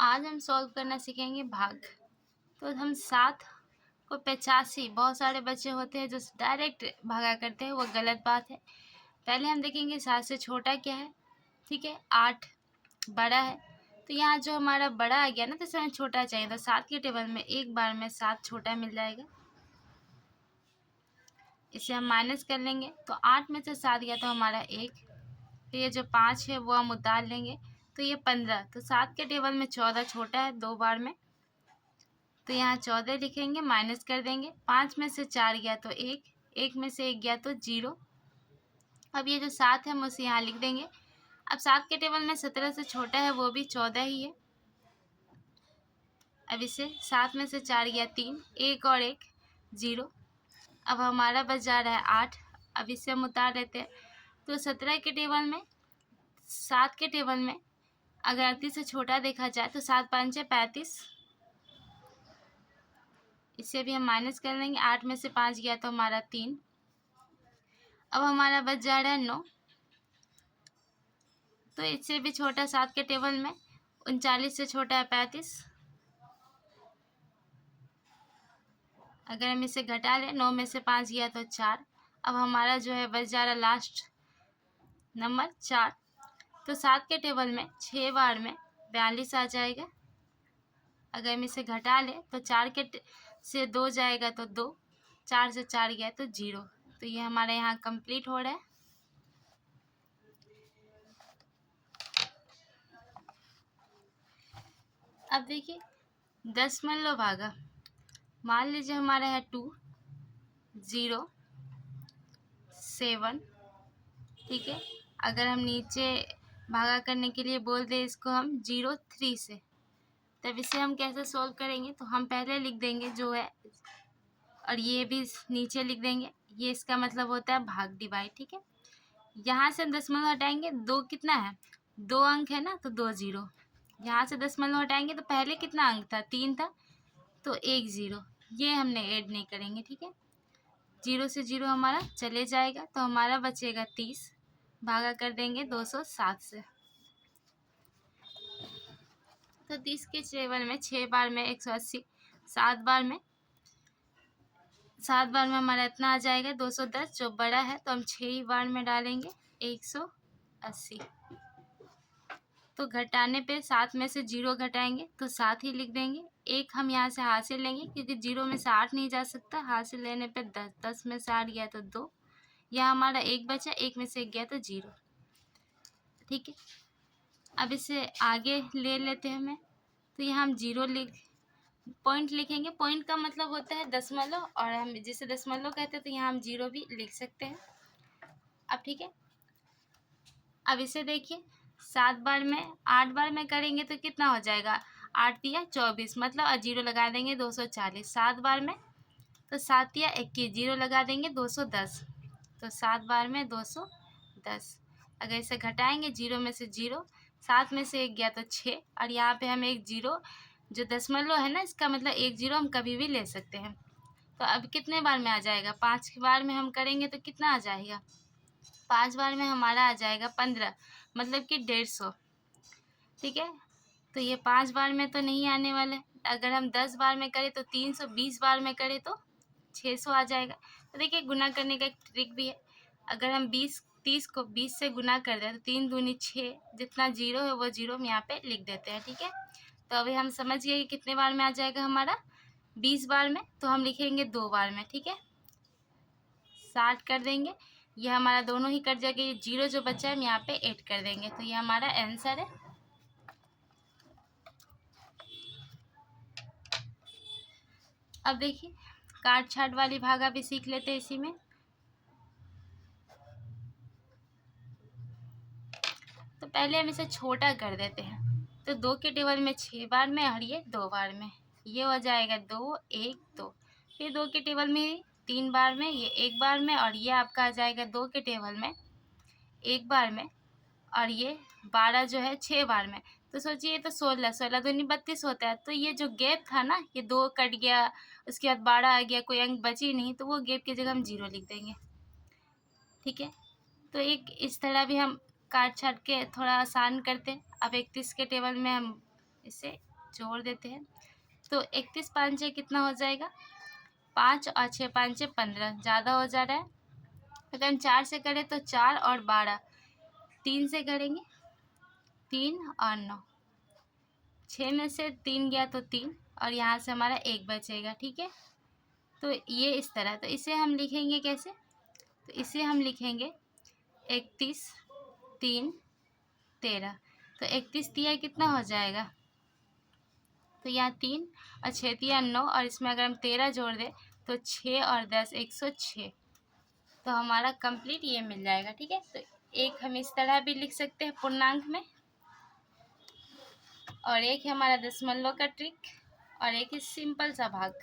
आज हम सॉल्व करना सीखेंगे भाग। तो हम 7 को 85, बहुत सारे बच्चे होते हैं जो डायरेक्ट भागा करते हैं, वो गलत बात है। पहले हम देखेंगे 7 से छोटा क्या है। ठीक है, 8 बड़ा है। तो यहाँ जो हमारा बड़ा आ गया ना, तो इसमें छोटा चाहिए, तो 7 के टेबल में एक बार में 7 छोटा मिल जाएगा। इसे हम माइनस कर लेंगे, तो 8 में से 7 गया तो हमारा 1। तो ये जो 5 है वो हम उतार लेंगे, तो ये 15। तो 7 के टेबल में 14 छोटा है 2 बार में, तो यहाँ 14 लिखेंगे, माइनस कर देंगे। 5 में से 4 गया तो 1, 1 में से 1 गया तो 0। अब ये जो 7 है हम उसे यहाँ लिख देंगे। अब 7 के टेबल में 17 से छोटा है, वो भी 14 ही है। अब इसे 7 में से 4 गया 3, 1 और 1 0। अब हमारा बच जा रहा है 8। अब इसे हम उतार लेते हैं, तो 17 के टेबल में 7 के टेबल में अगर 38 से छोटा देखा जाए तो 7 5 35। इसे भी हम माइनस कर लेंगे। 8 में से 5 गया तो हमारा 3। अब हमारा बच जा रहा है 9। तो इससे भी छोटा 7 के टेबल में 39 से छोटा है 35। अगर हम इसे घटा लें, 9 में से 5 गया तो 4। अब हमारा जो है बच जा रहा लास्ट नंबर 4। तो 7 के टेबल में 6 बार में 42 आ जाएगा। अगर हम इसे घटा लें तो 4 से 2 जाएगा तो 2, 4 से 4 गया तो 0। तो ये हमारे यहाँ कंप्लीट हो रहा है। अब देखिए 10 मान लो भागा, मान लीजिए हमारा है 2 0 7। ठीक है, अगर हम नीचे भागा करने के लिए बोल दें इसको हम 0 3 से, तब इसे हम कैसे सॉल्व करेंगे। तो हम पहले लिख देंगे जो है, और ये भी नीचे लिख देंगे। ये इसका मतलब होता है भाग डिवाइड। ठीक है, यहाँ से हम दशमलव हटाएंगे, 2 कितना है, 2 अंक है ना, तो 2 0। यहाँ से दशमलव हटाएंगे तो पहले कितना अंक था, 3 था, तो 1 0। ये हमने ऐड नहीं करेंगे। ठीक है, 0 से 0 हमारा चले जाएगा, तो हमारा बचेगा 30। भागा कर देंगे 207 से। तो 30 के टेबल में 6 बार में 180, 7 बार में हमारा इतना आ जाएगा 210। जो बड़ा है तो हम 6 ही बार में डालेंगे 180। तो घटाने पे 7 में से 0 घटाएंगे तो 7 ही लिख देंगे। 1 हम यहाँ से हाथ से लेंगे, क्योंकि 0 में से 8 नहीं जा सकता। हाथ से लेने पे 10, 10 में से 8 गया तो 2। यह हमारा 1 बचा, 1 में से 1 गया तो 0। ठीक है, अब इसे आगे ले लेते हैं हमें। तो यहाँ हम 0 पॉइंट लिखेंगे। पॉइंट का मतलब होता है दशमलव, और हम जिसे दशमलव कहते हैं तो यहाँ हम 0 भी लिख सकते हैं। अब ठीक है, अब इसे देखिए 7 बार में 8 बार में करेंगे तो कितना हो जाएगा, 8 दिया 24, मतलब 0 लगा देंगे 240। 7 बार में तो 7 दिया 21, 0 लगा देंगे 210। तो 7 बार में 210। अगर इसे घटाएंगे, 0 में से 0, 7 में से 1 गया तो 6, और यहाँ पे हम 1 0, जो दशमलव है ना, इसका मतलब 1 0 हम कभी भी ले सकते हैं। तो अब कितने बार में आ जाएगा, 5 बार में हम करेंगे तो कितना आ जाएगा, 5 बार में हमारा आ जाएगा 15, मतलब कि 150। ठीक है, तो ये 5 बार में तो नहीं आने वाला है। अगर हम 10 बार में करें तो 320 बार में करें तो 600 आ जाएगा। तो देखिए गुना करने का एक ट्रिक भी है। अगर हम 30 को 20 से गुना कर दें तो 3 दूनी 6, जितना 0 है वो 0 हम यहाँ पे लिख देते हैं। ठीक है, तो अभी हम समझ गए कि कितने बार में आ जाएगा हमारा, 20 बार में। तो हम लिखेंगे 2 बार में। ठीक है, 60 कर देंगे, ये हमारा दोनों ही कट जाएगा। ये 0 जो बचा है हम यहाँ पे ऐड कर देंगे, तो ये हमारा आंसर है। अब देखिए काट छाट वाली भागा भी सीख लेते हैं इसी में। तो पहले हम इसे छोटा कर देते हैं। तो 2 के टेबल में 6 बार में, और ये 2 बार में, ये हो जाएगा 2 1 2। फिर 2 के टेबल में 3 बार में, ये 1 बार में, और ये आपका आ जाएगा 2 के टेबल में 1 बार में, और ये 12 जो है 6 बार में। तो सोचिए ये तो 16, 16 दूनी 32 होता है। तो ये जो गैप था ना, ये 2 कट गया, उसके बाद 12 आ गया, कोई अंक बची नहीं, तो वो गैप की जगह हम 0 लिख देंगे। ठीक है, तो एक इस तरह भी हम काट छाट के थोड़ा आसान करते हैं। अब 31 के टेबल में हम इसे जोड़ देते हैं। तो 31 5 कितना हो जाएगा, 5 और 6 5 15, ज़्यादा हो जा रहा है। अगर हम 4 से करें तो 4 और 12, 3 से करेंगे 3 और 9, 6 में से 3 गया तो 3, और यहाँ से हमारा 1 बचेगा। ठीक है, तो ये इस तरह। तो इसे हम लिखेंगे कैसे, तो इसे हम लिखेंगे 31 3 13। तो 31 तिया कितना हो जाएगा, तो यहाँ 3 और 6 तिया 9, और इसमें अगर हम 13 जोड़ दें तो 6 और 10 106। तो हमारा कंप्लीट ये मिल जाएगा। ठीक है, तो एक हम इस तरह भी लिख सकते हैं पूर्णांक में, और एक है हमारा दशमलव का ट्रिक, और एक है सिंपल सा भाग।